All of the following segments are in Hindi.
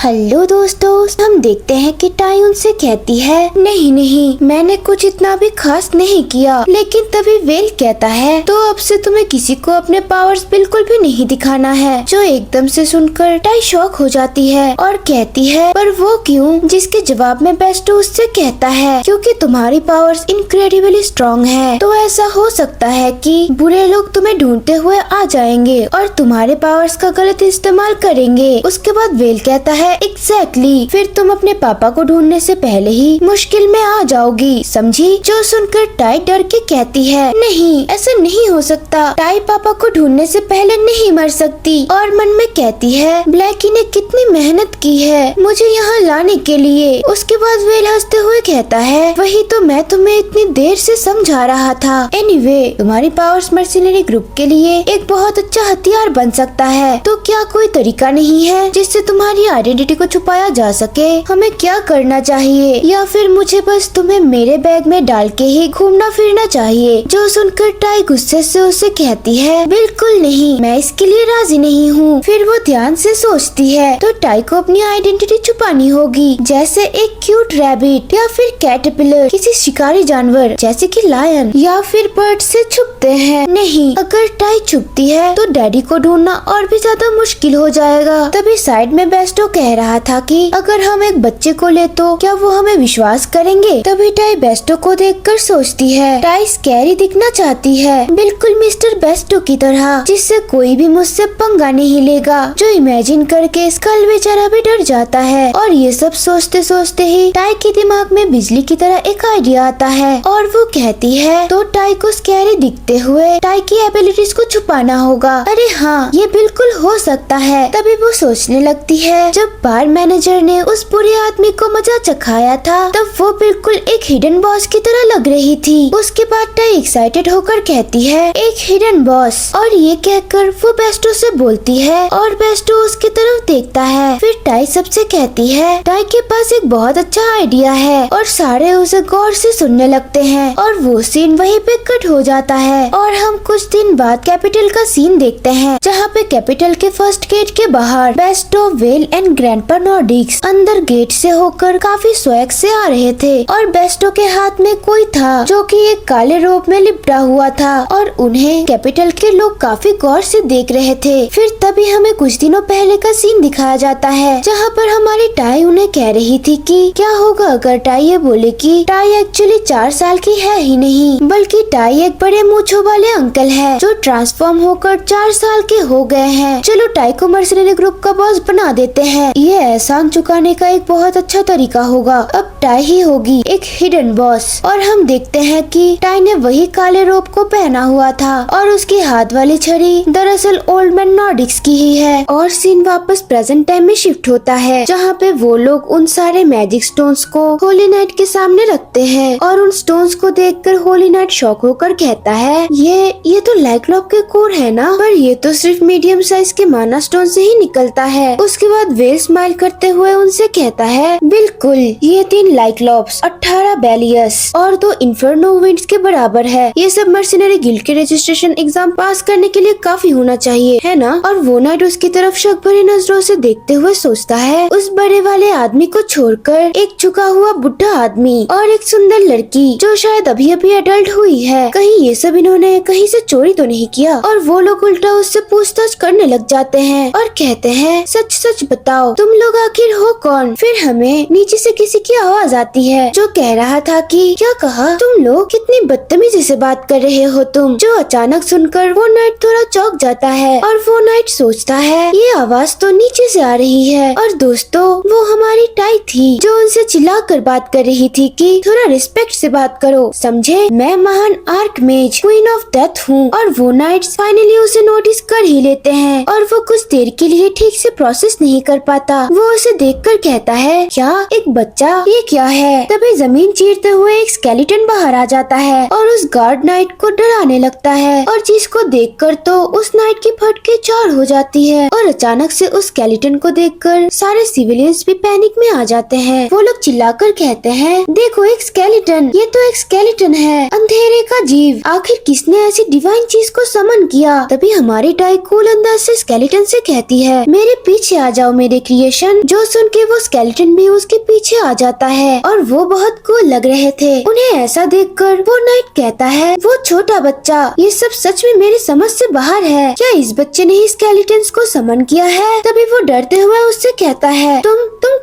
हेलो दोस्तों, हम देखते हैं कि टाई उनसे कहती है नहीं नहीं मैंने कुछ इतना भी खास नहीं किया। लेकिन तभी वेल कहता है तो अब से तुम्हें किसी को अपने पावर्स बिल्कुल भी नहीं दिखाना है। जो एकदम से सुनकर टाई शॉक हो जाती है और कहती है पर वो क्यों? जिसके जवाब में बेस्टो उससे कहता है क्योंकि तुम्हारी पावर्स इनक्रेडिबली स्ट्रॉन्ग है, तो ऐसा हो सकता है कि बुरे लोग तुम्हें ढूंढते हुए आ जाएंगे और तुम्हारे पावर्स का गलत इस्तेमाल करेंगे। उसके बाद वेल कहता है एग्जैक्टली, फिर तुम अपने पापा को ढूंढने से पहले ही मुश्किल में आ जाओगी, समझी? जो सुनकर टाई डर के कहती है नहीं ऐसा नहीं हो सकता, टाई पापा को ढूंढने से पहले नहीं मर सकती। और मन में कहती है ब्लैकी ने कितनी मेहनत की है मुझे यहाँ लाने के लिए। उसके बाद वेल हंसते हुए कहता है वही तो मैं तुम्हें इतनी देर से समझा रहा था। एनीवे, तुम्हारी पावर्स मर्सिनरी ग्रुप के लिए एक बहुत अच्छा हथियार बन सकता है, तो क्या कोई तरीका नहीं है जिससे तुम्हारी आइडेंटिटी को छुपाया जा सके? हमें क्या करना चाहिए? या फिर मुझे बस तुम्हें मेरे बैग में डाल के ही घूमना फिरना चाहिए? जो सुनकर टाई गुस्से से उसे कहती है बिल्कुल नहीं, मैं इसके लिए राजी नहीं हूँ। फिर वो ध्यान से सोचती है तो टाई को अपनी आइडेंटिटी छुपानी होगी, जैसे एक क्यूट रैबिट या फिर कैटरपिलर किसी शिकारी जानवर जैसे कि लायन या फिर बर्ड से छुपते हैं। नहीं, अगर टाई छुपती है तो डैडी को ढूंढना और भी ज्यादा मुश्किल हो जाएगा। तभी साइड में बेस्टो कह रहा था कि अगर हम एक बच्चे को ले तो क्या वो हमें विश्वास करेंगे? तभी टाई बेस्टो को देखकर सोचती है टाई स्कैरी दिखना चाहती है, बिल्कुल मिस्टर बेस्टो की तरह, जिससे कोई भी मुझसे पंगा नहीं लेगा। जो इमेजिन करके स्कल बेचारा भी डर जाता है। और ये सब सोचते सोचते ही टाई के दिमाग में बिजली की तरह एक आइडिया आता है और वो कहती है तो टाई को स्कैरी दिखते हुए टाई की एबिलिटीज को छुपाना होगा। अरे हाँ, ये बिल्कुल हो सकता है। तभी वो सोचने लगती है जब बार मैनेजर ने उस बुरे आदमी को मजा चखाया था तब वो बिल्कुल एक हिडन बॉस की तरह लग रही थी। उसके बाद टाई एक्साइटेड होकर कहती है एक हिडन बॉस, और ये कहकर वो बेस्टो से बोलती है और बेस्टो उसकी तरफ देखता है। फिर टाई सबसे कहती है टाई के पास एक बहुत अच्छा आइडिया है और सारे उसे गौर से सुनने लगते हैं और वो सीन वहीं पे कट हो जाता है और हम कुछ दिन बाद कैपिटल का सीन देखते हैं जहाँ पे कैपिटल के फर्स्ट गेट के बाहर Bairstow, well and grandpa Nordics अंदर गेट से होकर काफी स्वैग से आ रहे थे और बेस्टो के हाथ में कोई था जो कि एक काले रोब में लिपटा हुआ था और उन्हें कैपिटल के लोग काफी गौर से देख रहे थे। फिर तभी हमें कुछ दिनों पहले का सीन दिखाया जाता है जहाँ पर हमारी टाई उन्हें कह रही थी कि क्या होगा अगर टाई ये बोले कि टाई एक्चुअली 4 साल की है ही नहीं बल्कि टाई एक बड़े मूंछों वाले अंकल है जो ट्रांसफॉर्म होकर 4 साल के हो गए हैं। चलो टाई को मर्सिनरी ग्रुप का बॉस बना देते हैं, ये एहसान चुकाने का एक बहुत अच्छा तरीका होगा। अब टाई ही होगी एक हिडन बॉस। और हम देखते हैं कि टाई ने वही काले रोब को पहना हुआ था और उसकी हाथ वाली छड़ी दरअसल ओल्ड मैन नॉर्डिक्स की ही है। और सीन वापस प्रेजेंट टाइम में शिफ्ट होता है जहाँ पे वो लोग उन सारे मैजिक स्टोन्स को होली नाइट के सामने रखते हैं और उन स्टोन्स को देखकर होली नाइट शॉक होकर कहता है ये तो लाइक्लॉप के कोर है ना, पर ये तो सिर्फ मीडियम साइज के माना स्टोन से ही निकलता है। उसके बाद वेल स्माइल करते हुए उनसे कहता है बिल्कुल, ये 3 लाइक्लॉप्स, 18 बेलियस और 2 इन्फर्नो विंड्स के बराबर है। ये सब मर्सिनरी गिल्ड के रजिस्ट्रेशन एग्जाम पास करने के लिए काफी होना चाहिए, है ना? और वो नाइट उसकी तरफ शक भरी नजरों से देखते हुए सोचता है उस बड़े वाले आदमी को छोड़कर एक झुका हुआ बुढ़ा आदमी और एक सुंदर लड़की जो शायद अभी अभी एडल्ट हुई है, कहीं ये सब इन्होंने कहीं से चोरी तो नहीं किया? और वो लोग उल्टा उससे पूछताछ करने लग जाते हैं और कहते हैं सच सच बताओ तुम लोग आखिर हो कौन? फिर हमें नीचे से किसी की आवाज आती है जो कह रहा था कि क्या कहा? तुम लोग कितनी बदतमीजी से बात कर रहे हो तुम? जो अचानक सुनकर वो नाइट थोड़ा चौंक जाता है और वो नाइट सोचता है ये आवाज तो नीचे से आ रही है। और दोस्तों, वो हमारी टाई थी जो उनसे चिल्लाकर बात कर रही थी कि थोड़ा रिस्पेक्ट से बात करो, समझे? मैं महान आर्कमेज क्वीन ऑफ डेथ हूँ। और वो नाइट्स फाइनली उसे नोटिस कर ही लेते हैं और वो कुछ देर के लिए ठीक से प्रोसेस नहीं कर पाता। वो उसे देखकर कहता है क्या एक बच्चा, ये क्या है? तभी जमीन चीरते हुए एक स्केलेटन बाहर आ जाता है और उस गार्ड नाइट को डराने लगता है और जिसको देखकर तो उस नाइट की फटके 4 हो जाती है। और अचानक से उस स्केलेटन को देखकर सारे सिविलियंस भी पैनिक में आ जाते हैं। वो लोग चिल्लाकर कहते हैं देखो एक स्केलेटन, ये तो एक स्केलेटन है, अंधेरे का जीव, आखिर किसने ऐसी डिवाइन चीज को समन किया? तभी हमारी टाई कूल अंदाज से स्केलेटन से कहती है मेरे पीछे आ जाओ मेरे क्रिएटर। रेडिएशन, जो सुन के वो स्केलेटन भी उसके पीछे आ जाता है और वो बहुत कूल लग रहे थे। उन्हें ऐसा देखकर वो नाइट कहता है, वो छोटा बच्चा, ये सब सच में मेरी समझ से बाहर है। क्या इस बच्चे ने ही स्केलेटन्स को समन किया है? तभी वो डरते हुए उससे कहता है, तुम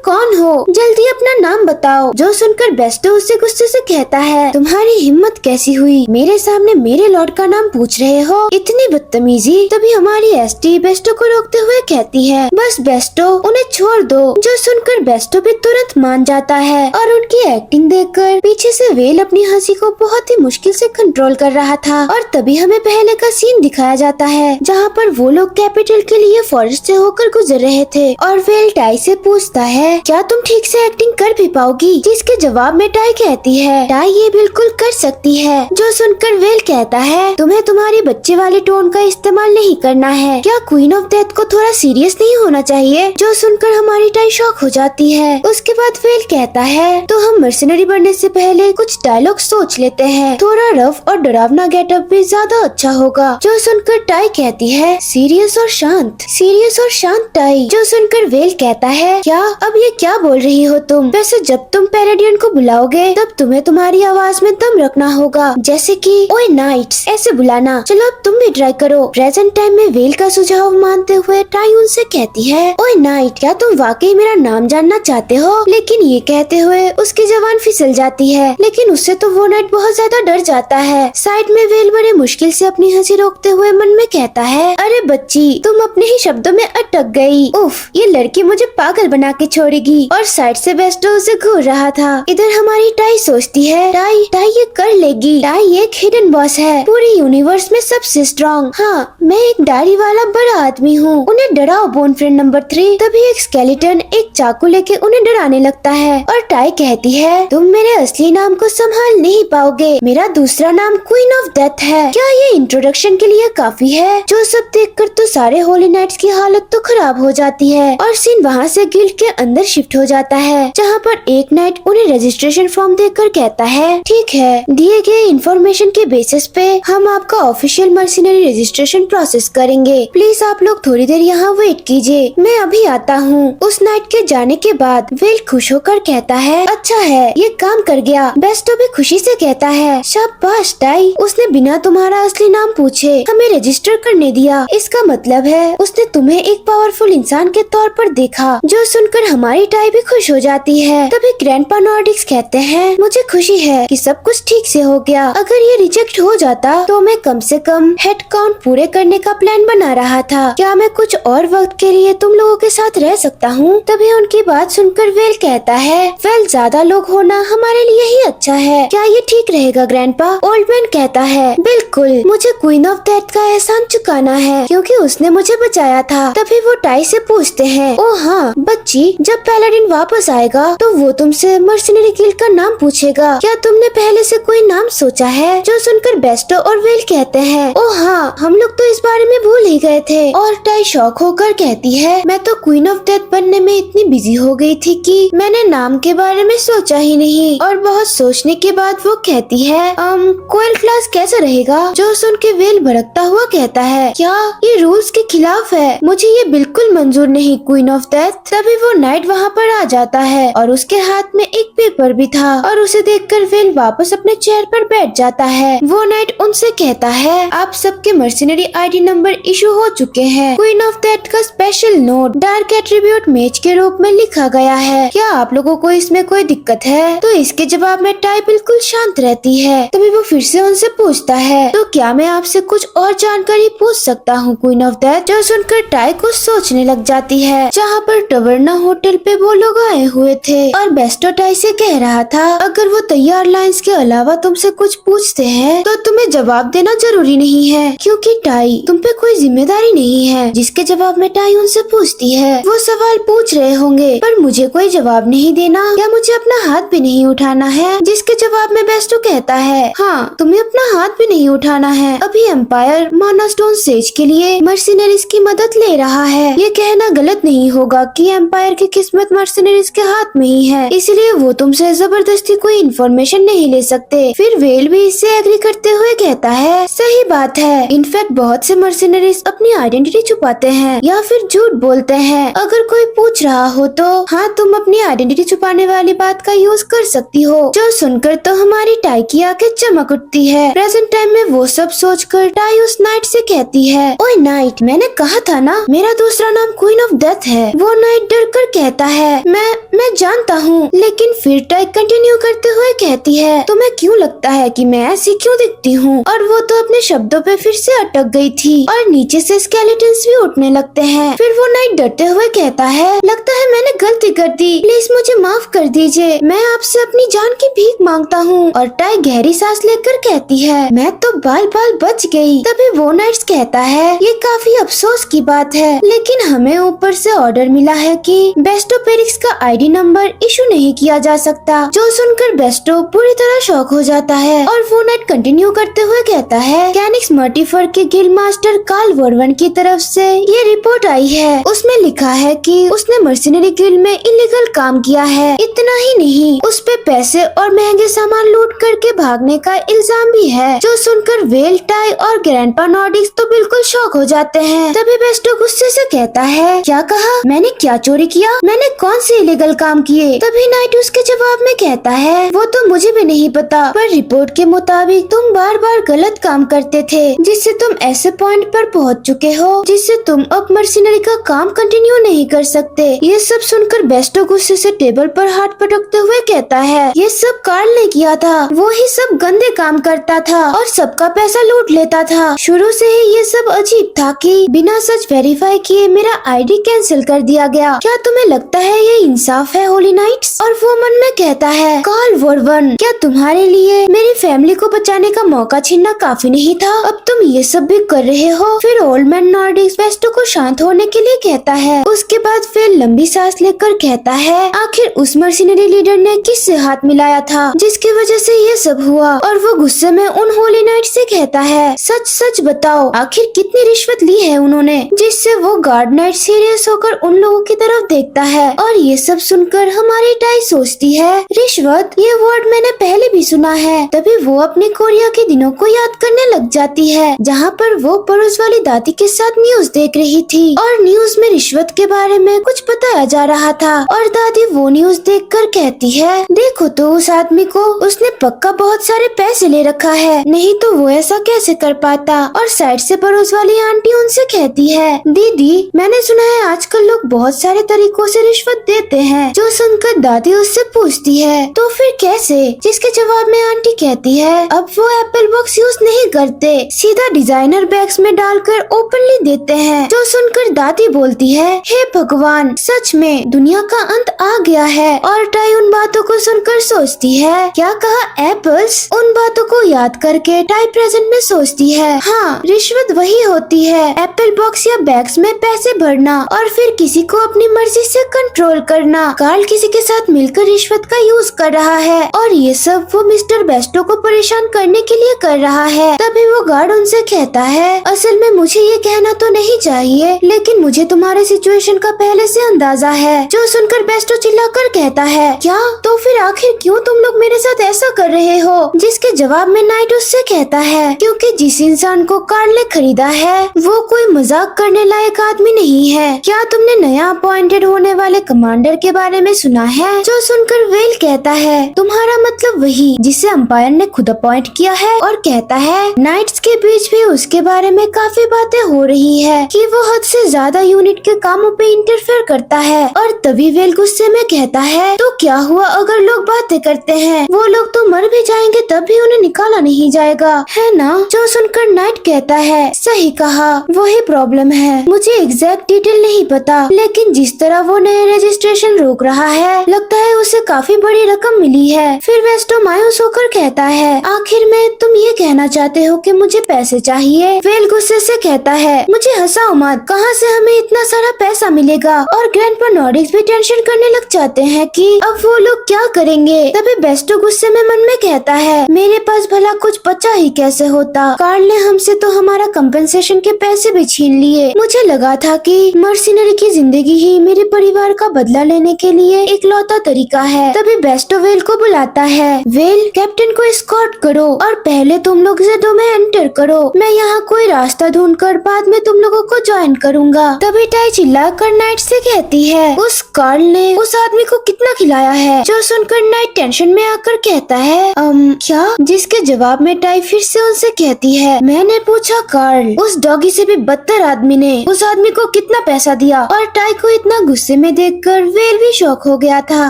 कौन हो? जल्दी अपना नाम बताओ। जो सुनकर बेस्टो उससे गुस्से से कहता है, तुम्हारी हिम्मत कैसी हुई मेरे सामने मेरे लॉर्ड का नाम पूछ रहे हो? इतनी बदतमीजी। तभी हमारी एसटी बेस्टो को रोकते हुए कहती है, बस बेस्टो, उन्हें छोड़ दो। जो सुनकर बेस्टो भी तुरंत मान जाता है और उनकी एक्टिंग देखकर पीछे से वेल अपनी हंसी को बहुत ही मुश्किल से कंट्रोल कर रहा था। और तभी हमें पहले का सीन दिखाया जाता है जहाँ पर वो लोग कैपिटल के लिए फॉरेस्ट से होकर गुजर रहे थे और वेल टाई से पूछता है, क्या तुम ठीक से एक्टिंग कर भी पाओगी? जिसके जवाब में टाई कहती है, टाई ये बिल्कुल कर सकती है। जो सुनकर वेल कहता है, तुम्हें तुम्हारी बच्चे वाले टोन का इस्तेमाल नहीं करना है। क्या क्वीन ऑफ डेथ को थोड़ा सीरियस नहीं होना चाहिए? जो सुनकर हमारी टाई शॉक हो जाती है। उसके बाद वेल कहता है, तो हम मर्सिनरी बनने से पहले कुछ डायलॉग सोच लेते हैं, थोड़ा रफ और डरावना गेटअप भी ज्यादा अच्छा होगा। जो सुनकर टाई कहती है, सीरियस और शांत, सीरियस और शांत टाई। जो सुनकर वेल कहता है, क्या अब ये क्या बोल रही हो तुम? वैसे जब तुम पैराडियन को बुलाओगे तब तुम्हें तुम्हारी आवाज में दम रखना होगा, जैसे कि ओए नाइट्स ऐसे बुलाना। चलो अब तुम भी ट्राई करो। प्रेजेंट टाइम में वेल का सुझाव मानते हुए टाई उनसे कहती है, ओए नाइट, क्या तुम वाकई मेरा नाम जानना चाहते हो? लेकिन ये कहते हुए उसकी जबान फिसल जाती है, लेकिन उससे तो वो नाइट बहुत ज्यादा डर जाता है। साइड में वेल बड़े मुश्किल से अपनी हंसी रोकते हुए मन में कहता है, अरे बच्ची, तुम अपने ही शब्दों में अटक गई। उफ, ये लड़की मुझे पागल बना के छोड़ेगी। और साइड से बेस्टो उसे घूर रहा था। इधर हमारी टाई सोचती है, टाई ये कर लेगी। टाई एक हिडन बॉस है, पूरे यूनिवर्स में सबसे स्ट्रॉन्ग। हाँ, मैं एक दाढ़ी वाला बड़ा आदमी हूँ। उन्हें डराओ बोन फ्रेंड नंबर 3। तभी एक स्केलेटन एक चाकू लेके उन्हें डराने लगता है और टाई कहती है, तुम मेरे असली नाम को संभाल नहीं पाओगे। मेरा दूसरा नाम क्वीन ऑफ डेथ है। क्या ये इंट्रोडक्शन के लिए काफी है? जो सब देखकर तो सारे होली नाइट्स की हालत तो खराब हो जाती है और सीन वहाँ से गिल्ड के अंदर शिफ्ट हो जाता है, जहाँ पर एक नाइट उन्हें रजिस्ट्रेशन फॉर्म देकर कहता है, ठीक है, दिए गए इन्फॉर्मेशन के बेसिस पे हम आपका ऑफिशियल मर्सिनरी रजिस्ट्रेशन प्रोसेस करेंगे। प्लीज आप लोग थोड़ी देर यहाँ वेट कीजिए, मैं अभी आता हूँ। उस नाइट के जाने के बाद वेल खुश होकर कहता है, अच्छा है, ये काम कर गया। बेस्टो भी खुशी से कहता है, शाबाश टाई, उसने बिना तुम्हारा असली नाम पूछे हमें रजिस्टर करने दिया। इसका मतलब है उसने तुम्हें एक पावरफुल इंसान के तौर पर देखा। जो सुनकर हमारी टाई भी खुश हो जाती है। तभी ग्रैंडपा नॉर्डिक्स कहते हैं, मुझे खुशी है कि सब कुछ ठीक से हो गया। अगर ये रिजेक्ट हो जाता तो मैं कम से कम हेड काउंट पूरे करने का प्लान बना रहा था। क्या मैं कुछ और वक्त के लिए तुम लोगों के साथ रह सकता हूँ? तभी उनकी बात सुनकर वेल कहता है, वेल ज्यादा लोग होना हमारे लिए ही अच्छा है। क्या ये ठीक रहेगा ग्रैंडपा? ओल्ड मैन कहता है, बिल्कुल, मुझे क्वीन ऑफ डेथ का एहसान चुकाना है क्योंकि उसने मुझे बचाया था। तभी वो टाई से पूछते हैं, ओ हाँ बच्ची, जब पैलाडिन वापस आएगा तो वो तुमसे मर्सिनरी गिल्ड का नाम पूछेगा। क्या तुमने पहले से कोई नाम सोचा है? जो सुनकर बेस्टो और वेल कहते हैं, ओ हाँ, हम लोग तो इस बारे में भूल ही गए थे। और टाई शॉक होकर कहती है, मैं तो क्वीन ऑफ डेथ बनने में इतनी बिजी हो गई थी कि मैंने नाम के बारे में सोचा ही नहीं। और बहुत सोचने के बाद वो कहती है, कोयल क्लास कैसा रहेगा? जो सुन के वेल भड़कता हुआ कहता है, क्या ये रूल्स के खिलाफ है? मुझे ये बिल्कुल मंजूर नहीं क्वीन ऑफ डेथ। तभी वो नाइट वहाँ पर आ जाता है और उसके हाथ में एक पेपर भी था और उसे देखकर वेल वापस अपने चेयर पर बैठ जाता है। वो नाइट उनसे कहता है, आप सबके मर्सिनरी आईडी नंबर इशू हो चुके हैं। क्वीन ऑफ डेथ का special note dark attribute match के रूप में लिखा गया है। क्या आप लोगों को इसमें कोई दिक्कत है? तो इसके जवाब में टाई बिल्कुल शांत रहती है। तभी वो फिर से उनसे पूछता है, तो क्या मैं आपसे कुछ और जानकारी पूछ सकता हूँ क्वीन ऑफ डेथ? जो सुनकर टाई कुछ सोचने लग जाती है। जहाँ पर टवर्ना होटल पे वो लोग आए हुए थे और बेस्टो टाई से कह रहा था, अगर वो तैयार लाइंस के अलावा तुमसे कुछ पूछते हैं तो तुम्हें जवाब देना जरूरी नहीं है क्योंकि टाई तुम पे कोई जिम्मेदारी नहीं है। जिसके जवाब में टाई उनसे पूछती है, वो सवाल पूछ रहे होंगे पर मुझे कोई जवाब नहीं देना या मुझे अपना हाथ भी नहीं उठाना है? जिसके जवाब में बेस्टो कहता है, हाँ, तुम्हें अपना हाथ भी नहीं उठाना है। अभी एम्पायर माना स्टोन सेज के लिए मर्सिनरीज की मदद ले रहा है। ये कहना गलत नहीं होगा कि एम्पायर के किस्मत मर्सिनरीज के हाथ में ही है, इसलिए वो तुमसे जबरदस्ती कोई इन्फॉर्मेशन नहीं ले सकते। फिर वेल भी इससे एग्री करते हुए कहता है, सही बात है। इनफैक्ट बहुत से मर्सिनरीज अपनी आइडेंटिटी छुपाते हैं या फिर झूठ बोलते हैं। अगर कोई पूछ रहा हो तो हाँ, तुम अपनी आइडेंटिटी छुपाने वाली बात का यूज कर सकती हो। जो सुनकर तो हमारी टाई की आंखें चमक उठती है। प्रेजेंट टाइम में वो सब सोचकर टाई उस नाइट से कहती है, ओए नाइट, मैंने कहा था ना मेरा दूसरा नाम क्वीन ऑफ डेथ है। वो नाइट डर कर कहता है, मैं जानता हूँ। लेकिन फिर टाई कंटिन्यू करते हुए कहती है, तुम्हें क्यों लगता है कि मैं ऐसी क्यों दिखती हूँ? और वो तो अपने शब्दों पे फिर से अटक गई थी और नीचे से स्केलेटन्स भी उठने लगते हैं। फिर वो नाइट डरते हुए कहता है, लगता है मैंने गलती कर दी, प्लीज मुझे माफ कर दीजिए, मैं आपसे अपनी जान की भीख मांगता हूँ। और टाई गहरी सांस लेकर कहती है, मैं तो बाल बाल बच गई। तभी वो नाइट्स कहता है, ये काफी अफसोस की बात है, लेकिन हमें ऊपर से ऑर्डर मिला है कि बेस्टो पेरिक्स का आईडी नंबर इशू नहीं किया जा सकता। जो सुनकर बेस्टो पूरी तरह शॉक हो जाता है और वो नाइट कंटिन्यू करते हुए कहता है, कैनिक्स मर्टिफर के गिल्ड मास्टर कार्ल वर्वन की तरफ से ये रिपोर्ट आई है। उसमें लिखा है कि उसने मर्सिनरी गिल्ड में इलीगल काम किया है। इतना ही नहीं, उस पे पैसे और महंगे सामान लूट करके भागने का इल्जाम भी है। जो सुनकर वेल, टाई और ग्रैंडपा नॉर्डिक्स तो बिल्कुल शॉक हो जाते हैं। तभी बेस्टो गुस्से से कहता है, क्या कहा? मैंने क्या चोरी किया? मैंने कौन से इलीगल काम किए? तभी नाइट उसके जवाब में कहता है, वो तो मुझे भी नहीं पता, पर रिपोर्ट के मुताबिक तुम बार बार गलत काम करते थे, जिससे तुम ऐसे पॉइंट पर पहुंच चुके हो जिससे तुम अब मर्सिनरी का काम कंटिन्यू नहीं कर सकते। ये सब सुनकर बेस्टो गुस्से से टेबल पर हाथ पटकते हुए कहता है, ये सब कार्ल ने किया था, वो ही सब गंदे काम करता था और सबका पैसा लूट लेता था। शुरू से ही ये सब अजीब था कि बिना सच वेरीफाई किए मेरा आईडी कैंसिल कर दिया गया। क्या तुम्हें लगता है ये इंसाफ है होली नाइट्स? और वो मन में कहता है, कार्ल वर्वन, क्या तुम्हारे लिए मेरी फैमिली को बचाने का मौका छीनना काफी नहीं था? अब तुम ये सब भी कर रहे हो। फिर ओल्ड मैन नॉर्डिक्स बेस्टो को शांत होने के लिए कहता है। उसके बाद फिर लंबी सांस लेकर कहता है, आखिर उस मर्सिनरी लीडर ने किससे हाथ मिलाया था जिसकी वजह से ये सब हुआ? और वो गुस्से में उन होली नाइट से कहता है, सच सच बताओ, आखिर कितनी रिश्वत ली है उन्होंने? जिससे वो गार्ड नाइट सीरियस होकर उन लोगों की तरफ देखता है। और ये सब सुनकर हमारी टाई सोचती है, रिश्वत, ये वर्ड मैंने पहले भी सुना है। तभी वो अपने कोरिया के दिनों को याद करने लग जाती है, जहाँ पर वो पड़ोस वाली दादी के साथ न्यूज देख रही थी और न्यूज में रिश्वत के बारे में कुछ बताया जा रहा था। और दादी वो न्यूज देखकर कहती है, देखो तो उस आदमी को, उसने पक्का बहुत सारे पैसे ले रखा है, नहीं तो वो ऐसा कैसे कर पाता? और साइड से पड़ोस वाली आंटी उनसे कहती है, दीदी, मैंने सुना है आजकल लोग बहुत सारे तरीकों से रिश्वत देते हैं। जो सुनकर दादी उससे पूछती है, तो फिर कैसे? जिसके जवाब में आंटी कहती है, अब वो एप्पल बॉक्स यूज नहीं करते, सीधा डिजाइनर बैग्स में डालकर ओपनली देते हैं। जो सुनकर दादी बोलती है, हे भगवान, सच में दुनिया का अंत आ गया है। और टाई उन बातों को सुनकर सोचती है, क्या कहा एप्पल्स? उन बातों को याद करके टाई प्रेजेंट में सोचती है, हाँ, रिश्वत वही होती है, एप्पल बॉक्स या बैग्स में पैसे भरना और फिर किसी को अपनी मर्जी से कंट्रोल करना। कार्ल किसी के साथ मिलकर रिश्वत का यूज कर रहा है और ये सब वो मिस्टर बेस्टो को परेशान करने के लिए कर रहा है। तभी वो गार्ड उनसे कहता है, असल में मुझे ये कहना तो नहीं चाहिए, लेकिन मुझे तुम्हारे सिचुएशन का पहले से अंदाजा है। जो सुनकर बेस्टो चिल्लाकर कहता है, क्या? तो फिर आखिर क्यों तुम लोग मेरे साथ ऐसा कर रहे हो? जिसके जवाब में नाइट उससे कहता है, क्योंकि जिस इंसान को कार्ल ने खरीदा है वो कोई मजाक करने लायक आदमी नहीं है। क्या तुमने नया अपॉइंटेड होने वाले कमांडर के बारे में सुना है? जो सुनकर वेल कहता है, तुम्हारा मतलब वही जिसे अंपायर ने खुद अपॉइंट किया है? और कहता है, नाइट्स के बीच भी उसके बारे में काफी बातें हो रही है कि वो हद से ज्यादा यूनिट के कामों पे इंटरफेयर करता है। और तभी वेल गुस्से में कहता है, तो क्या हुआ अगर लोग बातें करते हैं? वो लोग तो मर भी जाएंगे तब भी उन्हें निकाला नहीं जाएगा, है ना? जो सुनकर नाइट कहता है, सही कहा, वही प्रॉब्लम है। मुझे एग्जैक्ट डिटेल नहीं पता, लेकिन जिस तरह वो नए रजिस्ट्रेशन रोक रहा है, लगता है उसे काफी बड़ी रकम मिली है। फिर वेस्टो मायूस होकर कहता है, आखिर में तुम ये कहना चाहते हो कि मुझे पैसे चाहिए? वेल गुस्से से कहता है, मुझे हंसाओ मत, कहाँ से हमें इतना सारा पैसा मिलेगा? और ग्रैंडपा नॉर्डिक्स भी टेंशन करने लग जाते हैं कि अब वो लोग क्या करेंगे। तभी बेस्टो गुस्से में मन में कहता है, मेरे पास भला कुछ बचा ही कैसे होता? कार्ल ने हमसे तो हमारा कंपेंसेशन के पैसे भी छीन लिए। मुझे लगा था कि मर्सिनरी की जिंदगी ही मेरे परिवार बार का बदला लेने के लिए इकलौता तरीका है। तभी बेस्टो वेल को बुलाता है। वेल, कैप्टन को एस्कॉर्ट करो और पहले तुम लोग ज़ेडो में एंटर करो। मैं यहाँ कोई रास्ता ढूंढकर बाद में तुम लोगों को ज्वाइन करूँगा। तभी टाई चिल्लाकर नाइट से कहती है, उस कार्ल ने उस आदमी को कितना खिलाया है? जो सुनकर नाइट टेंशन में आकर कहता है, क्या? जिसके जवाब में टाई फिर से उनसे कहती है, मैंने पूछा कार्ल, उस डॉगी से भी बदतर आदमी ने उस आदमी को कितना पैसा दिया? और टाई को इतना गुस्से में देखकर वेल भी शॉक हो गया था।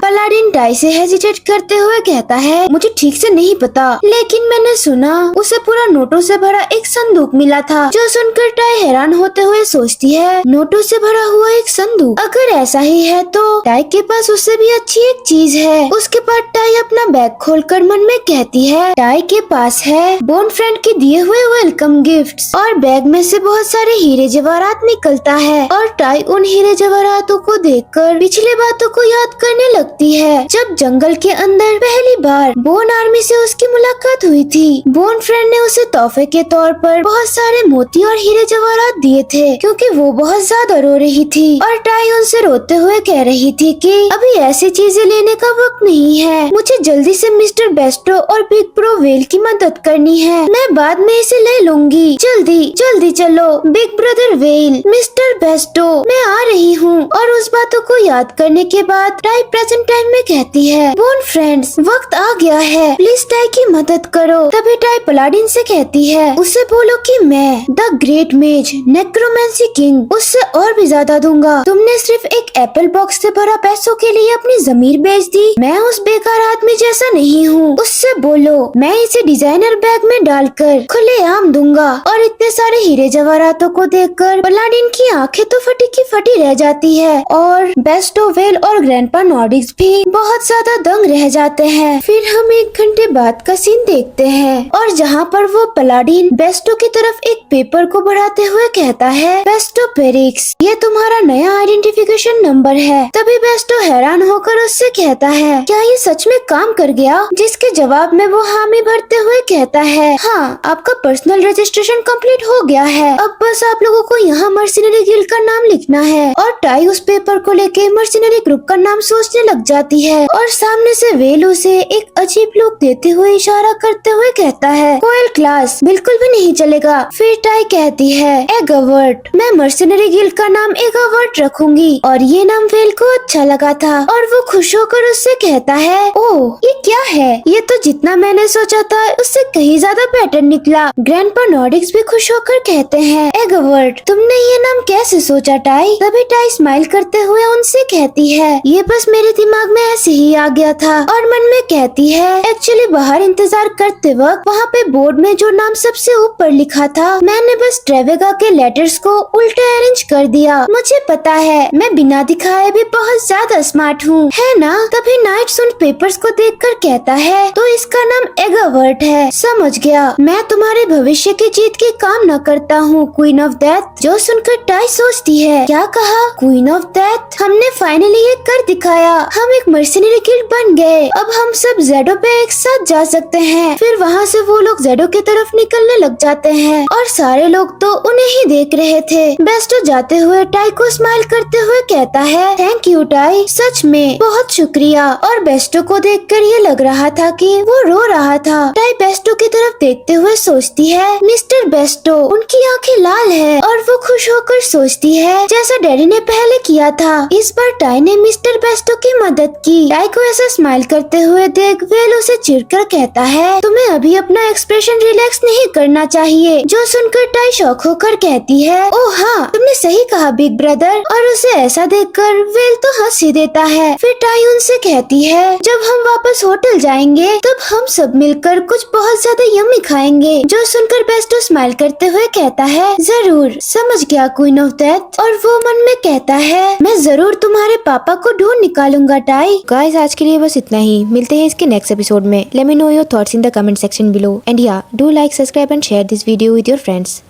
पलाडिन टाई से हेजिटेट करते हुए कहता है, मुझे ठीक से नहीं पता, लेकिन मैंने सुना उसे पूरा नोटों से भरा एक संदूक मिला था। जो सुनकर टाई हैरान होते हुए सोचती है, नोटों से भरा हुआ एक संदूक? अगर ऐसा ही है तो टाई के पास उससे भी अच्छी एक चीज है। उसके बाद टाई अपना बैग खोलकर मन में कहती है, टाई के पास है बोन फ्रेंड के दिए हुए वेलकम गिफ्ट्स। और बैग में से बहुत सारे हीरे जवाहरात निकलता है और टाई उन हीरे जवाहरातों को देखकर पिछले बातों को याद करने लगती है। जब जंगल के अंदर पहली बार बोन आर्मी से उसकी मुलाकात हुई थी, बोन फ्रेंड ने उसे तोहफे के तौर पर बहुत सारे मोती और हीरे जवाहरात दिए थे, क्योंकि वो बहुत ज्यादा रो रही थी। और टाई उनसे रोते हुए कह रही थी कि अभी ऐसी चीजें लेने का वक्त नहीं है, मुझे जल्दी से मिस्टर बेस्टो और बिग ब्रो वेल की मदद करनी है, मैं बाद में इसे ले लूंगी, जल्दी जल्दी चलो। Big brother well, mister Bairstow, मैं आ रही हूँ। और उस बातों को याद करने के बाद टाई प्रेजेंट टाइम में कहती है, बोन फ्रेंड्स, वक्त आ गया है, प्लीज टाई की मदद करो। तभी टाई पलाडिन से कहती है, उसे बोलो कि मैं द ग्रेट मेज नेक्रोमेंसी किंग उससे और भी ज्यादा दूंगा। तुमने सिर्फ एक एप्पल बॉक्स से भरा पैसों के लिए अपनी जमीर बेच दी। मैं उस बेकार आदमी जैसा नहीं हूँ। उससे बोलो मैं इसे डिजाइनर बैग में डालकर खुलेआम दूंगा। और इतने सारे हीरे जवाहरातों को देखकर पलाडिन की आंखें तो फटी की फटी रह जाती है और बेस्टो वेल और ग्रैंडपा नॉर्डिक्स भी बहुत ज्यादा दंग रह जाते हैं। फिर हम 1 घंटे बाद का सीन देखते हैं और जहाँ पर वो पलाडिन बेस्टो की तरफ एक पेपर को बढ़ाते हुए कहता है, बेस्टो पेरिक्स, ये तुम्हारा नया आइडेंटिफिकेशन नंबर है। तभी बेस्टो हैरान होकर उससे कहता है, क्या ये सच में काम कर गया? जिसके जवाब में वो हामी भरते हुए कहता है, हाँ, आपका पर्सनल रजिस्ट्रेशन कंप्लीट हो गया है, अब बस आप लोगों को यहाँ मर्सिनरी गिल्ड का नाम लिखना है। और टाई उस पेपर को लेके मर्सिनरी ग्रुप का नाम सोचने लग जाती है और सामने से वेल उसे एक अजीब लुक देते हुए इशारा करते हुए कहता है, कोयल क्लास, बिल्कुल भी नहीं चलेगा। फिर टाई कहती है, एगवर्ट, मैं मर्सिनरी गिल्ड का नाम एगवर्ट रखूंगी। और ये नाम वेल को अच्छा लगा था और वो खुश होकर उससे कहता है, ओह, ये क्या है? ये तो जितना मैंने सोचा था उससे कहीं ज्यादा बेटर निकला। ग्रैंडपा नॉर्डिक्स भी खुश होकर कहते हैं, एगवर्ट, तुमने ये नाम कैसे सोचा टाई? तभी टाई स्माइल करते हुए उनसे कहती है, ये बस मेरे दिमाग में ऐसे ही आ गया था। और मन में कहती है, एक्चुअली बाहर इंतजार करते वक्त वहाँ पे बोर्ड में जो नाम सबसे ऊपर लिखा था, मैंने बस ट्रेवेगा के लेटर्स को उल्टे अरेंज कर दिया। मुझे पता है मैं बिना दिखाए भी बहुत ज्यादा स्मार्ट हूँ, है ना? तभी नाइट्स उन पेपर्स को देखकर कहता है, तो इसका नाम एगवर्ट है, समझ गया। मैं तुम्हारे भविष्य की जीत की कामना करता हूँ, क्वीन ऑफ डेथ। जो सुनकर टाई सोचती है, क्या कहा? Queen of death? हमने फाइनली ये कर दिखाया, हम एक मर्सिनरी गिल्ड बन गए। अब हम सब ज़ेडो पे एक साथ जा सकते हैं। फिर वहाँ से वो लोग ज़ेडो की तरफ निकलने लग जाते हैं और सारे लोग तो उन्हें ही देख रहे थे। बेस्टो जाते हुए टाई को स्माइल करते हुए कहता है, थैंक यू टाई, सच में बहुत शुक्रिया। और बेस्टो को देखकर ये लग रहा था कि वो रो रहा था। टाई बेस्टो की तरफ देखते हुए सोचती है, मिस्टर बेस्टो, उनकी आंखें लाल है। और वो खुश होकर सोचती है, जैसा डैडी ने पहले किया था। इस बार टाई ने मिस्टर बेस्टो की मदद की। टाई को ऐसा स्माइल करते हुए देख वेल उसे चिढ़कर कहता है, तुम्हें अभी अपना एक्सप्रेशन रिलैक्स नहीं करना चाहिए। जो सुनकर टाई शॉक होकर कहती है, ओह हाँ, तुमने सही कहा बिग ब्रदर। और उसे ऐसा देखकर वेल तो हंस ही देता है। फिर टाई उनसे कहती है, जब हम वापस होटल जाएंगे तब हम सब मिलकर कुछ बहुत ज्यादा यम्मी खाएंगे। जो सुनकर बेस्टो स्माइल करते हुए कहता है, जरूर, समझ गया क्वीन ऑफ डेथ। और वो मन में कहता है, मैं जरूर तुम्हारे पापा को ढूंढ निकालूंगा टाई। गाइस, आज के लिए बस इतना ही। मिलते हैं इसके नेक्स्ट एपिसोड में। Let me know your thoughts in the comment section below and या do like, subscribe and share this video with your friends.